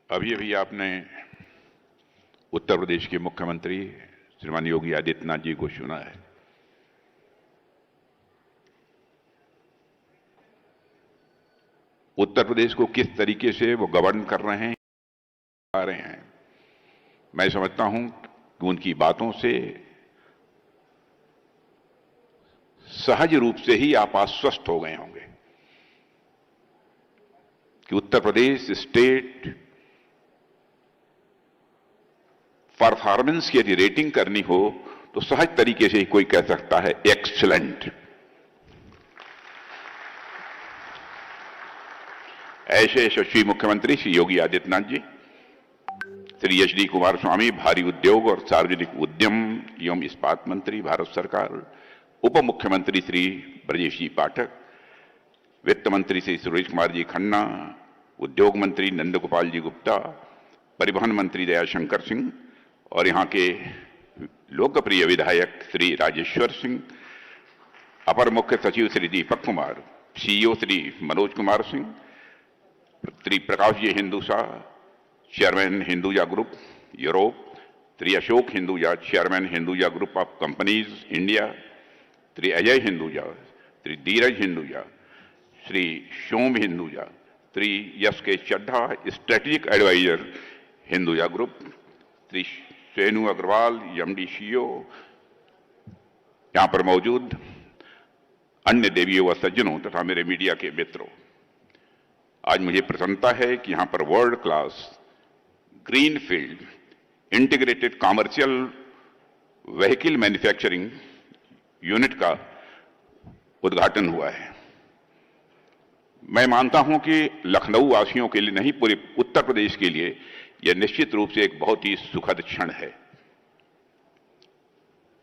अभी अभी आपने उत्तर प्रदेश के मुख्यमंत्री श्रीमान योगी आदित्यनाथ जी को सुना है। उत्तर प्रदेश को किस तरीके से वो गवर्न कर रहे हैं, मैं समझता हूं कि उनकी बातों से सहज रूप से ही आप आश्वस्त हो गए होंगे कि उत्तर प्रदेश स्टेट परफॉर्मेंस की यदि रेटिंग करनी हो तो सहज तरीके से ही कोई कह सकता है एक्सीलेंट। ऐसे यशस्वी मुख्यमंत्री श्री योगी आदित्यनाथ जी, श्री एच.डी. कुमारस्वामी भारी उद्योग और सार्वजनिक उद्यम एवं इस्पात मंत्री भारत सरकार, उप मुख्यमंत्री श्री ब्रजेश जी पाठक, वित्त मंत्री श्री सुरेश कुमार जी खन्ना, उद्योग मंत्री नंद गोपाल जी गुप्ता, परिवहन मंत्री दयाशंकर सिंह और यहां के लोकप्रिय विधायक श्री राजेश्वर सिंह, अपर मुख्य सचिव Shri Deepak Kumar, CEO Shri Manoj Kumar Singh, Shri Prakash ji Hinduja, chairman Hinduja group Europe, Shri Ashok Hinduja, chairman Hinduja group of companies India, Shri Ajay Hinduja, Shri Dheeraj Hinduja, Shri Som Hinduja, Shri Yash K Chadha, strategic adviser Hinduja group, Shri Senu Agarwal MD CEO, यहां पर मौजूद अन्य देवियों व सज्जनों तथा मेरे मीडिया के मित्रों, आज मुझे प्रसन्नता है कि यहां पर world class green field integrated commercial vehicle manufacturing unit का उद्घाटन हुआ है। मैं मानता हूं कि लखनऊ वासियों के लिए नहीं, पूरे उत्तर प्रदेश के लिए यह निश्चित रूप से एक बहुत ही सुखद क्षण है।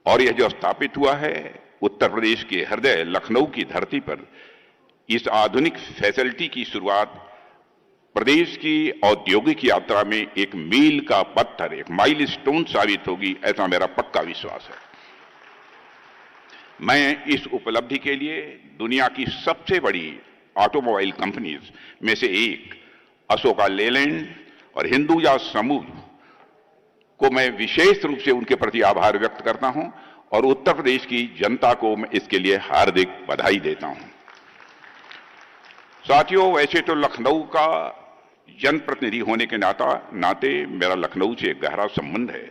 और यह जो स्थापित हुआ है उत्तर प्रदेश के हृदय लखनऊ की धरती पर, इस आधुनिक फैसिलिटी की शुरुआत प्रदेश की औद्योगिक यात्रा में एक मील का पत्थर, एक माइलस्टोन साबित होगी, ऐसा मेरा पक्का विश्वास है। मैं इस उपलब्धि के लिए दुनिया की सबसे बड़ी ऑटोमोबाइल कंपनीज में से एक अशोका लेलैंड और हिंदुजा समूह को मैं विशेष रूप से उनके प्रति आभार व्यक्त करता हूं और उत्तर प्रदेश की जनता को मैं इसके लिए हार्दिक बधाई देता हूं। साथियों, वैसे तो लखनऊ का जनप्रतिनिधि होने के नाते मेरा लखनऊ से गहरा संबंध है,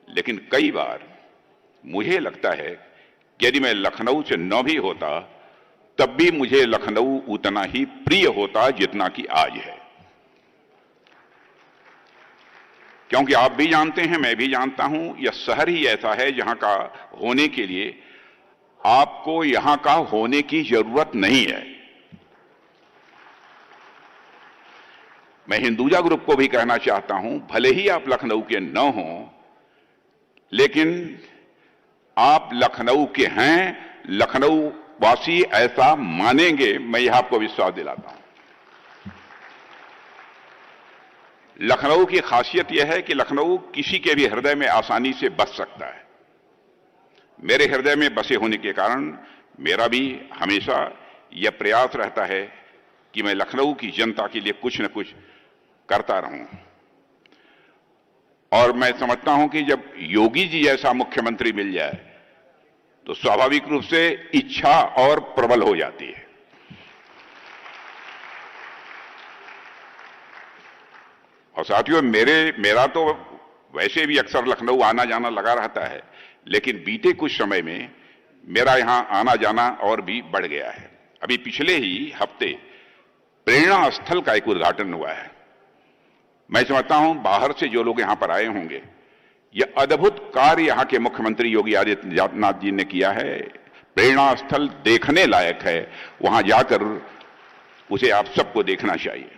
लेकिन कई बार मुझे लगता है कि यदि मैं लखनऊ से न भी होता तब भी मुझे लखनऊ उतना ही प्रिय होता जितना कि आज है। क्योंकि आप भी जानते हैं, मैं भी जानता हूं, यह शहर ही ऐसा है जहां का होने के लिए आपको यहां का होने की जरूरत नहीं है। मैं हिंदुजा ग्रुप को भी कहना चाहता हूं, भले ही आप लखनऊ के न हों, लेकिन आप लखनऊ के हैं, लखनऊ वासी ऐसा मानेंगे, मैं यह आपको विश्वास दिलाता हूं। लखनऊ की खासियत यह है कि लखनऊ किसी के भी हृदय में आसानी से बस सकता है। मेरे हृदय में बसे होने के कारण मेरा भी हमेशा यह प्रयास रहता है कि मैं लखनऊ की जनता के लिए कुछ न कुछ करता रहूं। और मैं समझता हूं कि जब योगी जी जैसा मुख्यमंत्री मिल जाए तो स्वाभाविक रूप से इच्छा और प्रबल हो जाती है। और साथियों, मेरा तो वैसे भी अक्सर लखनऊ आना जाना लगा रहता है, लेकिन बीते कुछ समय में मेरा यहां आना जाना और भी बढ़ गया है। अभी पिछले ही हफ्ते प्रेरणा स्थल का एक उद्घाटन हुआ है। मैं समझता हूं बाहर से जो लोग यहां पर आए होंगे, यह अद्भुत कार्य यहां के मुख्यमंत्री योगी आदित्यनाथ जी ने किया है। प्रेरणा स्थल देखने लायक है, वहां जाकर उसे आप सबको देखना चाहिए।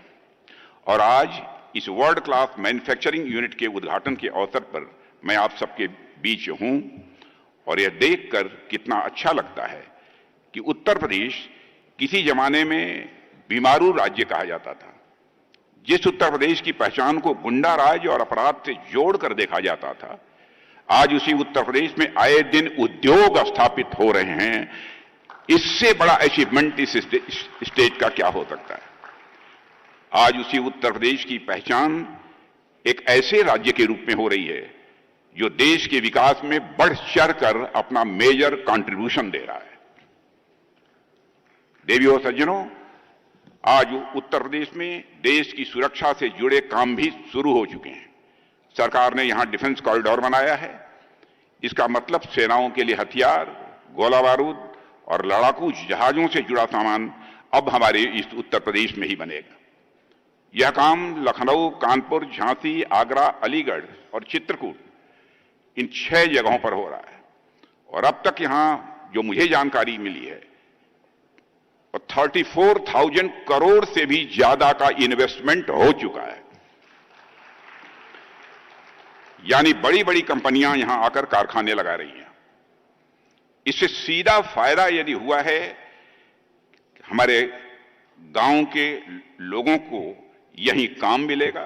और आज इस वर्ल्ड क्लास मैन्युफैक्चरिंग यूनिट के उद्घाटन के अवसर पर मैं आप सबके बीच हूं और यह देखकर कितना अच्छा लगता है कि उत्तर प्रदेश किसी जमाने में बीमारू राज्य कहा जाता था। जिस उत्तर प्रदेश की पहचान को गुंडा राज और अपराध से जोड़कर देखा जाता था, आज उसी उत्तर प्रदेश में आए दिन उद्योग स्थापित हो रहे हैं। इससे बड़ा अचीवमेंट इस स्टेट का क्या हो सकता है। आज उसी उत्तर प्रदेश की पहचान एक ऐसे राज्य के रूप में हो रही है जो देश के विकास में बढ़ चढ़कर अपना मेजर कंट्रीब्यूशन दे रहा है। देवियों और सज्जनों, आज उत्तर प्रदेश में देश की सुरक्षा से जुड़े काम भी शुरू हो चुके हैं। सरकार ने यहां डिफेंस कॉरिडोर बनाया है। इसका मतलब सेनाओं के लिए हथियार, गोला बारूद और लड़ाकू जहाजों से जुड़ा सामान अब हमारे इस उत्तर प्रदेश में ही बनेगा। यह काम लखनऊ, कानपुर, झांसी, आगरा, अलीगढ़ और चित्रकूट, इन 6 जगहों पर हो रहा है। और अब तक यहां जो मुझे जानकारी मिली है, 34,000 करोड़ से भी ज्यादा का इन्वेस्टमेंट हो चुका है। यानी बड़ी बड़ी कंपनियां यहां आकर कारखाने लगा रही हैं। इससे सीधा फायदा यदि हुआ है, हमारे गांव के लोगों को यहीं काम मिलेगा,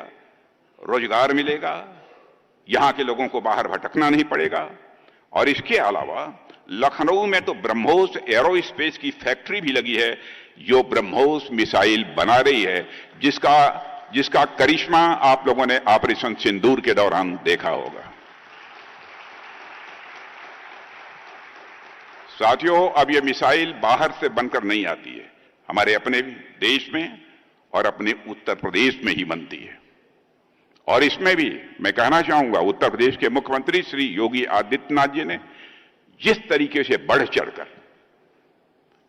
रोजगार मिलेगा, यहां के लोगों को बाहर भटकना नहीं पड़ेगा। और इसके अलावा लखनऊ में तो ब्रह्मोस एरोस्पेस की फैक्ट्री भी लगी है, जो ब्रह्मोस मिसाइल बना रही है, जिसका करिश्मा आप लोगों ने ऑपरेशन सिंदूर के दौरान देखा होगा। साथियों, अब यह मिसाइल बाहर से बनकर नहीं आती है, हमारे अपने देश में और अपने उत्तर प्रदेश में ही बनती है। और इसमें भी मैं कहना चाहूंगा, उत्तर प्रदेश के मुख्यमंत्री श्री योगी आदित्यनाथ जी ने जिस तरीके से बढ़ चढ़कर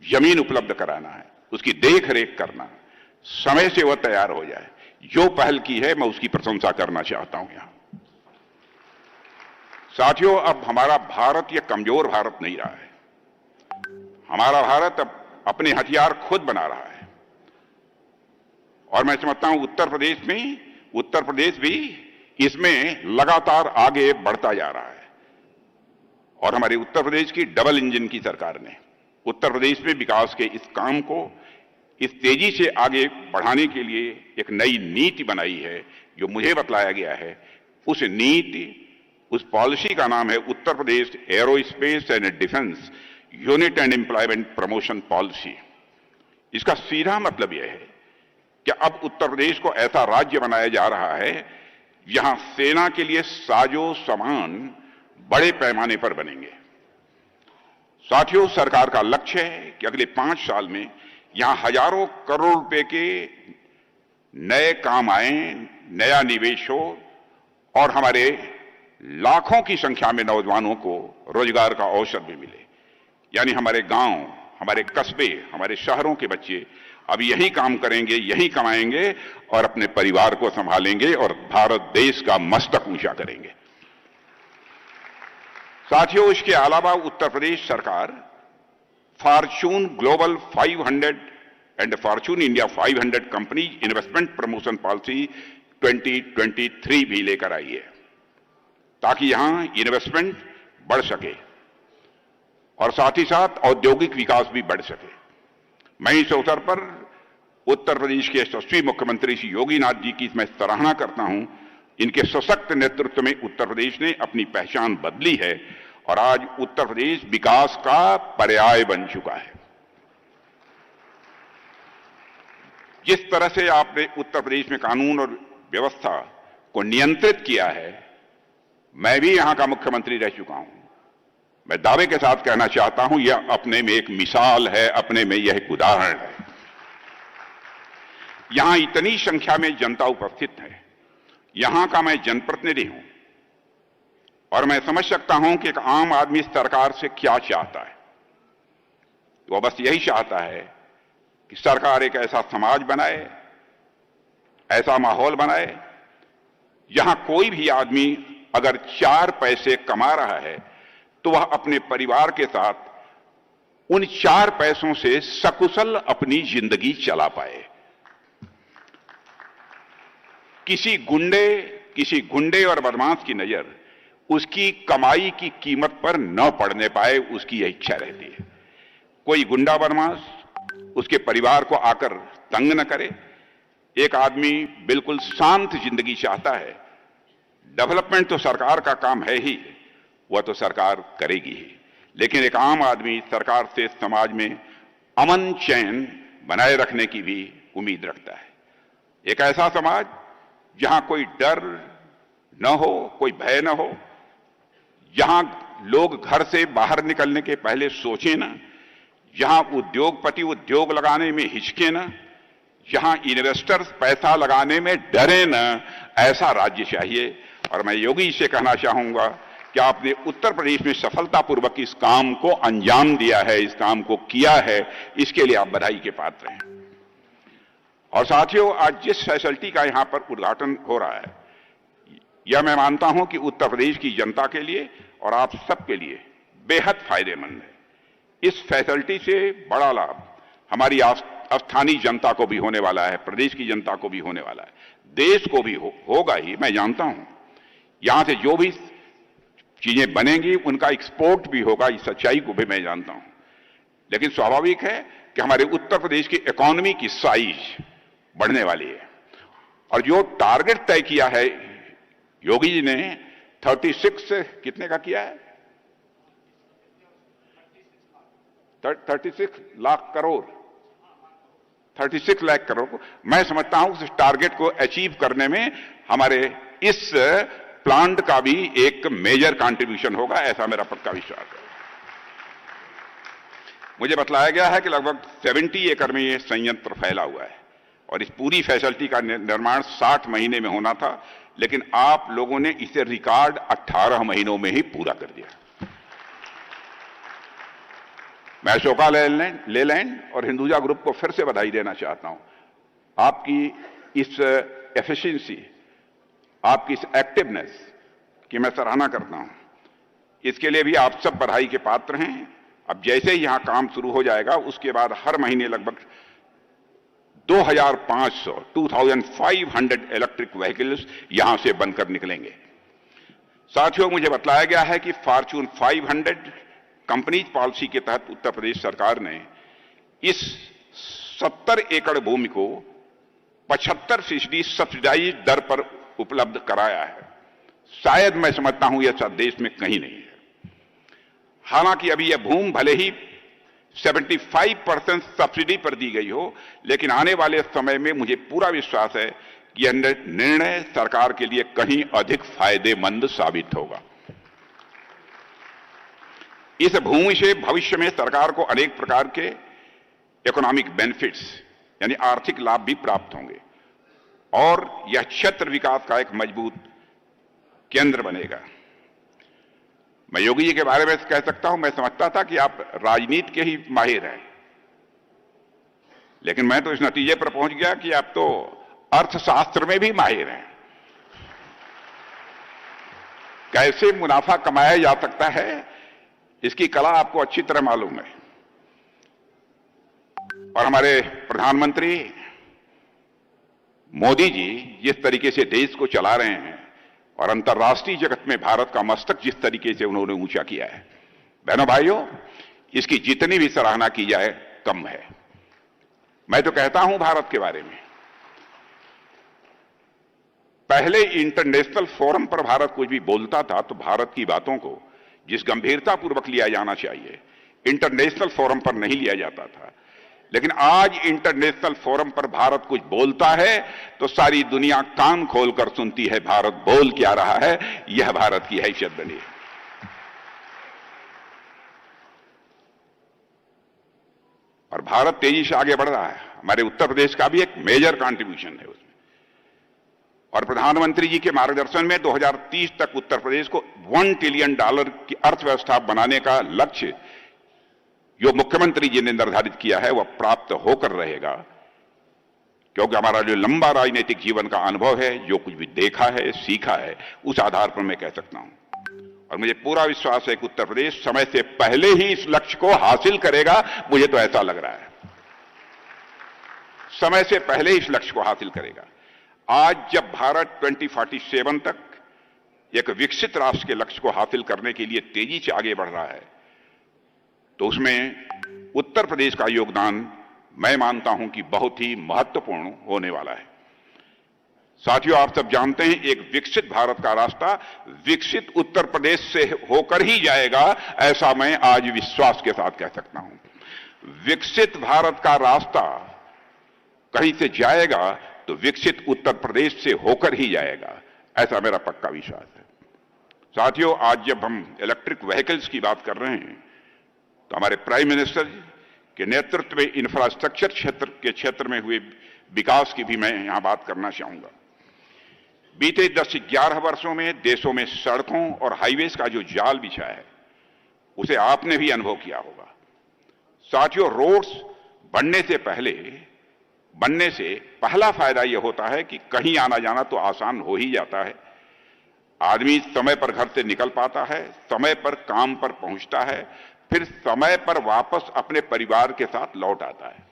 जमीन उपलब्ध कराना है, उसकी देख रेख करना, समय से वह तैयार हो जाए, जो पहल की है, मैं उसकी प्रशंसा करना चाहता हूं। यहां साथियों, अब हमारा भारत यह कमजोर भारत नहीं रहा है। हमारा भारत अब अपने हथियार खुद बना रहा है। और मैं समझता हूं उत्तर प्रदेश भी इसमें लगातार आगे बढ़ता जा रहा है। और हमारे उत्तर प्रदेश की डबल इंजन की सरकार ने उत्तर प्रदेश में विकास के इस काम को इस तेजी से आगे बढ़ाने के लिए एक नई नीति बनाई है, जो मुझे बतलाया गया है। उस नीति, उस पॉलिसी का नाम है Uttar Pradesh aerospace and defence unit and employment promotion policy. इसका सीधा मतलब यह है कि अब उत्तर प्रदेश को ऐसा राज्य बनाया जा रहा है जहां सेना के लिए साजो सामान बड़े पैमाने पर बनेंगे। साथियों, सरकार का लक्ष्य है कि अगले 5 साल में यहां हजारों करोड़ रुपए के नए काम आए, नया निवेश हो और हमारे लाखों की संख्या में नौजवानों को रोजगार का अवसर भी मिले। यानी हमारे गांव, हमारे कस्बे, हमारे शहरों के बच्चे अब यही काम करेंगे, यही कमाएंगे और अपने परिवार को संभालेंगे और भारत देश का मस्तक ऊंचा करेंगे। साथियों, इसके अलावा उत्तर प्रदेश सरकार Fortune global 500 and Fortune India 500 company investment promotion policy 2023 भी लेकर आई है, ताकि यहां इन्वेस्टमेंट बढ़ सके और साथ ही साथ औद्योगिक विकास भी बढ़ सके। मैं इस अवसर पर उत्तर प्रदेश के यशस्वी मुख्यमंत्री श्री योगीनाथ जी की मैं सराहना करता हूं। इनके सशक्त नेतृत्व में उत्तर प्रदेश ने अपनी पहचान बदली है और आज उत्तर प्रदेश विकास का पर्याय बन चुका है। जिस तरह से आपने उत्तर प्रदेश में कानून और व्यवस्था को नियंत्रित किया है, मैं भी यहां का मुख्यमंत्री रह चुका हूं। मैं दावे के साथ कहना चाहता हूं, यह अपने में एक मिसाल है, अपने में यह एक उदाहरण है। यहां इतनी संख्या में जनता उपस्थित है, यहां का मैं जनप्रतिनिधि हूं और मैं समझ सकता हूं कि एक आम आदमी सरकार से क्या चाहता है। वो बस यही चाहता है कि सरकार एक ऐसा समाज बनाए, ऐसा माहौल बनाए जहां कोई भी आदमी अगर 4 पैसे कमा रहा है तो वह अपने परिवार के साथ उन 4 पैसों से सकुशल अपनी जिंदगी चला पाए। किसी गुंडे और बदमाश की नजर उसकी कमाई की कीमत पर न पड़ने पाए, उसकी यह इच्छा रहती है। कोई गुंडा बदमाश उसके परिवार को आकर तंग न करे। एक आदमी बिल्कुल शांत जिंदगी चाहता है। डेवलपमेंट तो सरकार का काम है ही, वह तो सरकार करेगी ही, लेकिन एक आम आदमी सरकार से समाज में अमन चैन बनाए रखने की भी उम्मीद रखता है। एक ऐसा समाज जहां कोई डर न हो, कोई भय न हो, जहां लोग घर से बाहर निकलने के पहले सोचें ना, जहां उद्योगपति उद्योग लगाने में हिचके ना, जहां इन्वेस्टर्स पैसा लगाने में डरे ना, ऐसा राज्य चाहिए। और मैं योगी से कहना चाहूंगा कि आपने उत्तर प्रदेश में सफलतापूर्वक इस काम को अंजाम दिया है, इस काम को किया है, इसके लिए आप बधाई के पात्र हैं। और साथियों, आज जिस फैसिलिटी का यहां पर उद्घाटन हो रहा है, यह मैं मानता हूं कि उत्तर प्रदेश की जनता के लिए और आप सबके लिए बेहद फायदेमंद है। इस फैसिलिटी से बड़ा लाभ हमारी स्थानीय जनता को भी होने वाला है, प्रदेश की जनता को भी होने वाला है, देश को भी होगा ही, मैं जानता हूं। यहां से जो भी चीजें बनेंगी उनका एक्सपोर्ट भी होगा, इस सच्चाई को भी मैं जानता हूं। लेकिन स्वाभाविक है कि हमारे उत्तर प्रदेश की इकोनॉमी की साइज बढ़ने वाली है। और जो टारगेट तय किया है योगी जी ने, 36 कितने का किया है? 36 लाख करोड़, 36 लाख करोड़ को मैं समझता हूं उस टारगेट को अचीव करने में हमारे इस प्लांट का भी एक मेजर कंट्रीब्यूशन होगा, ऐसा मेरा पक्का विश्वास है। मुझे बतलाया गया है कि लगभग 70 एकड़ में यह संयंत्र फैला हुआ है और इस पूरी फैसिलिटी का निर्माण 60 महीने में होना था, लेकिन आप लोगों ने इसे रिकॉर्ड 18 महीनों में ही पूरा कर दिया। मैं अशोका लेलैंड और हिंदुजा ग्रुप को फिर से बधाई देना चाहता हूं। आपकी इस एफिशिएंसी, आपकी इस एक्टिवनेस की मैं सराहना करता हूं। इसके लिए भी आप सब बधाई के पात्र हैं। अब जैसे ही यहां काम शुरू हो जाएगा, उसके बाद हर महीने लगभग 2500 इलेक्ट्रिक व्हीकल्स यहां से बनकर निकलेंगे। साथियों, मुझे बतलाया गया है कि फॉर्च्यून 500 कंपनीज पॉलिसी के तहत उत्तर प्रदेश सरकार ने इस 70 एकड़ भूमि को 75% सब्सिडाइज दर पर उपलब्ध कराया है। शायद मैं समझता हूं यह देश में कहीं नहीं है। हालांकि अभी यह भूमि भले ही 75% सब्सिडी पर दी गई हो, लेकिन आने वाले समय में मुझे पूरा विश्वास है कि यह निर्णय सरकार के लिए कहीं अधिक फायदेमंद साबित होगा। इस भूमि से भविष्य में सरकार को अनेक प्रकार के इकोनॉमिक बेनिफिट्स यानी आर्थिक लाभ भी प्राप्त होंगे और यह क्षेत्र विकास का एक मजबूत केंद्र बनेगा। मैं योगी जी के बारे में कह सकता हूं, मैं समझता था कि आप राजनीति के ही माहिर हैं, लेकिन मैं तो इस नतीजे पर पहुंच गया कि आप तो अर्थशास्त्र में भी माहिर हैं। कैसे मुनाफा कमाया जा सकता है, इसकी कला आपको अच्छी तरह मालूम है। और हमारे प्रधानमंत्री मोदी जी जिस तरीके से देश को चला रहे हैं और अंतर्राष्ट्रीय जगत में भारत का मस्तक जिस तरीके से उन्होंने ऊंचा किया है, बहनों भाइयों, इसकी जितनी भी सराहना की जाए कम है। मैं तो कहता हूं भारत के बारे में, पहले इंटरनेशनल फोरम पर भारत कुछ भी बोलता था तो भारत की बातों को जिस गंभीरतापूर्वक लिया जाना चाहिए, इंटरनेशनल फोरम पर नहीं लिया जाता था। लेकिन आज इंटरनेशनल फोरम पर भारत कुछ बोलता है तो सारी दुनिया कान खोलकर सुनती है भारत बोल क्या रहा है। यह भारत की हैसियत बनी है। और भारत तेजी से आगे बढ़ रहा है। हमारे उत्तर प्रदेश का भी एक मेजर कंट्रीब्यूशन है उसमें। और प्रधानमंत्री जी के मार्गदर्शन में 2030 तक उत्तर प्रदेश को $1 ट्रिलियन की अर्थव्यवस्था बनाने का लक्ष्य जो मुख्यमंत्री जी ने निर्धारित किया है वह प्राप्त होकर रहेगा, क्योंकि हमारा जो लंबा राजनीतिक जीवन का अनुभव है, जो कुछ भी देखा है, सीखा है, उस आधार पर मैं कह सकता हूं। और मुझे पूरा विश्वास है कि उत्तर प्रदेश समय से पहले ही इस लक्ष्य को हासिल करेगा। मुझे तो ऐसा लग रहा है, समय से पहले इस लक्ष्य को हासिल करेगा। आज जब भारत 2047 तक एक विकसित राष्ट्र के लक्ष्य को हासिल करने के लिए तेजी से आगे बढ़ रहा है, तो उसमें उत्तर प्रदेश का योगदान मैं मानता हूं कि बहुत ही महत्वपूर्ण होने वाला है। साथियों, आप सब जानते हैं एक विकसित भारत का रास्ता विकसित उत्तर प्रदेश से होकर ही जाएगा, ऐसा मैं आज विश्वास के साथ कह सकता हूं। विकसित भारत का रास्ता कहीं से जाएगा तो विकसित उत्तर प्रदेश से होकर ही जाएगा, ऐसा मेरा पक्का विश्वास है। साथियों, आज जब हम इलेक्ट्रिक व्हीकल्स की बात कर रहे हैं तो हमारे प्राइम मिनिस्टर के नेतृत्व में इंफ्रास्ट्रक्चर क्षेत्र में हुए विकास की भी मैं यहां बात करना चाहूंगा। बीते 10-11 वर्षों में देशों में सड़कों और हाईवेज का जो जाल बिछा है उसे आपने भी अनुभव किया होगा। साथियों, रोड्स बनने से पहला फायदा यह होता है कि कहीं आना जाना तो आसान हो ही जाता है। आदमी समय पर घर से निकल पाता है, समय पर काम पर पहुंचता है, फिर समय पर वापस अपने परिवार के साथ लौट आता है।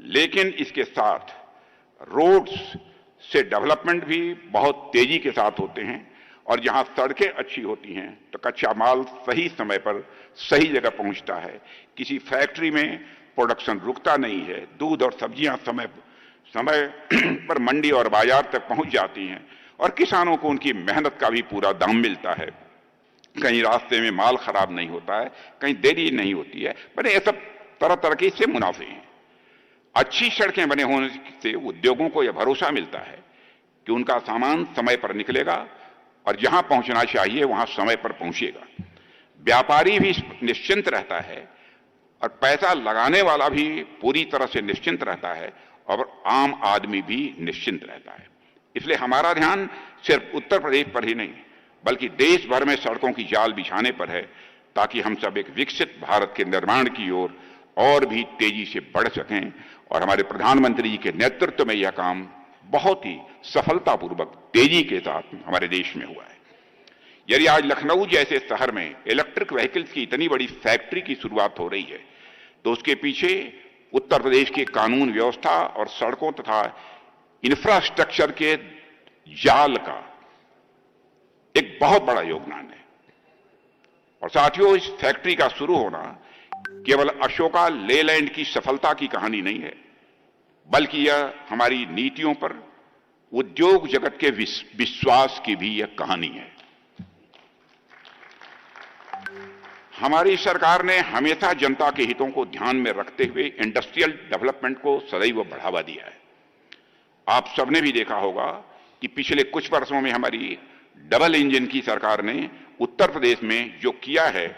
लेकिन इसके साथ रोड्स से डेवलपमेंट भी बहुत तेजी के साथ होते हैं और जहां सड़कें अच्छी होती हैं तो कच्चा माल सही समय पर सही जगह पहुंचता है। किसी फैक्ट्री में प्रोडक्शन रुकता नहीं है। दूध और सब्जियां समय पर मंडी और बाजार तक पहुंच जाती हैं और किसानों को उनकी मेहनत का भी पूरा दाम मिलता है। कहीं रास्ते में माल खराब नहीं होता है, कहीं देरी नहीं होती है। पर ये सब तरह तरह के इससे मुनाफे हैं। अच्छी सड़कें बने होने से उद्योगों को यह भरोसा मिलता है कि उनका सामान समय पर निकलेगा और जहां पहुंचना चाहिए वहां समय पर पहुंचेगा। व्यापारी भी निश्चिंत रहता है और पैसा लगाने वाला भी पूरी तरह से निश्चिंत रहता है और आम आदमी भी निश्चिंत रहता है। इसलिए हमारा ध्यान सिर्फ उत्तर प्रदेश पर ही नहीं बल्कि देश भर में सड़कों की जाल बिछाने पर है ताकि हम सब एक विकसित भारत के निर्माण की ओर और भी तेजी से बढ़ सकें। और हमारे प्रधानमंत्री जी के नेतृत्व में यह काम बहुत ही सफलतापूर्वक तेजी के साथ हमारे देश में हुआ है। यदि आज लखनऊ जैसे शहर में इलेक्ट्रिक व्हीकल्स की इतनी बड़ी फैक्ट्री की शुरुआत हो रही है तो उसके पीछे उत्तर प्रदेश की कानून व्यवस्था और सड़कों तथा इंफ्रास्ट्रक्चर के जाल का एक बहुत बड़ा योगदान है। और साथियों, इस फैक्ट्री का शुरू होना केवल अशोका लेलैंड की सफलता की कहानी नहीं है बल्कि यह हमारी नीतियों पर उद्योग जगत के विश्वास की भी यह कहानी है। हमारी सरकार ने हमेशा जनता के हितों को ध्यान में रखते हुए इंडस्ट्रियल डेवलपमेंट को सदैव बढ़ावा दिया है। आप सबने भी देखा होगा कि पिछले कुछ वर्षों में हमारी डबल इंजन की सरकार ने उत्तर प्रदेश में जो किया है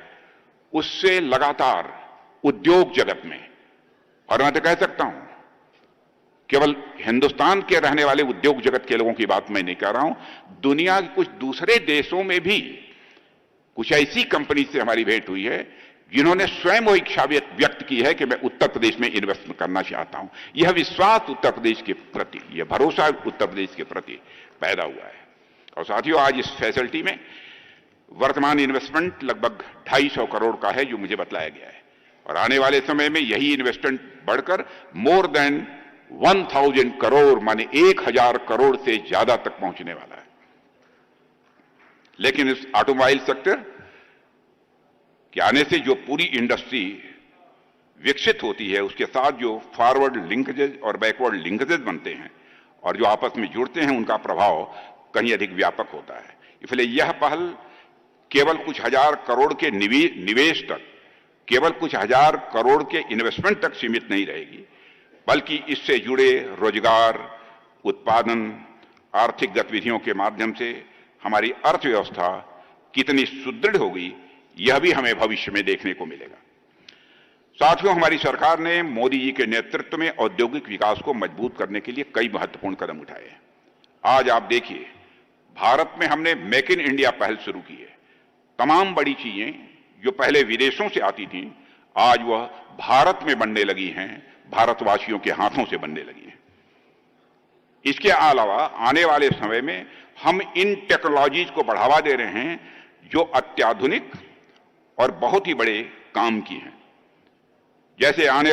उससे लगातार उद्योग जगत में, और मैं तो कह सकता हूं केवल हिंदुस्तान के रहने वाले उद्योग जगत के लोगों की बात मैं नहीं कर रहा हूं, दुनिया के कुछ दूसरे देशों में भी कुछ ऐसी कंपनी से हमारी भेंट हुई है जिन्होंने स्वयं वो इच्छा व्यक्त की है कि मैं उत्तर प्रदेश में इन्वेस्ट करना चाहता हूं। यह विश्वास उत्तर प्रदेश के प्रति, यह भरोसा उत्तर प्रदेश के प्रति पैदा हुआ है। और साथियों, आज इस फैसिलिटी में वर्तमान इन्वेस्टमेंट लगभग 250 करोड़ का है जो मुझे बतलाया गया है और आने वाले समय में यही इन्वेस्टमेंट बढ़कर मोर देन 1000 करोड़ माने 1000 करोड़ से ज्यादा तक पहुंचने वाला है। लेकिन इस ऑटोमोबाइल सेक्टर के आने से जो पूरी इंडस्ट्री विकसित होती है उसके साथ जो फॉरवर्ड लिंकेजेस और बैकवर्ड लिंकेजेस बनते हैं और जो आपस में जुड़ते हैं उनका प्रभाव कहीं अधिक व्यापक होता है। इसलिए यह पहल केवल कुछ हजार करोड़ के निवेश तक, केवल कुछ हजार करोड़ के इन्वेस्टमेंट तक सीमित नहीं रहेगी बल्कि इससे जुड़े रोजगार, उत्पादन, आर्थिक गतिविधियों के माध्यम से हमारी अर्थव्यवस्था कितनी सुदृढ़ होगी यह भी हमें भविष्य में देखने को मिलेगा। साथियों, हमारी सरकार ने मोदी जी के नेतृत्व में औद्योगिक विकास को मजबूत करने के लिए कई महत्वपूर्ण कदम उठाए हैं। आज आप देखिए, भारत में हमने मेक इन इंडिया पहल शुरू की है। तमाम बड़ी चीजें जो पहले विदेशों से आती थीं आज वह भारत में बनने लगी हैं, भारतवासियों के हाथों से बनने लगी हैं। इसके अलावा आने वाले समय में हम इन टेक्नोलॉजीज को बढ़ावा दे रहे हैं जो अत्याधुनिक और बहुत ही बड़े काम की हैं। जैसे आने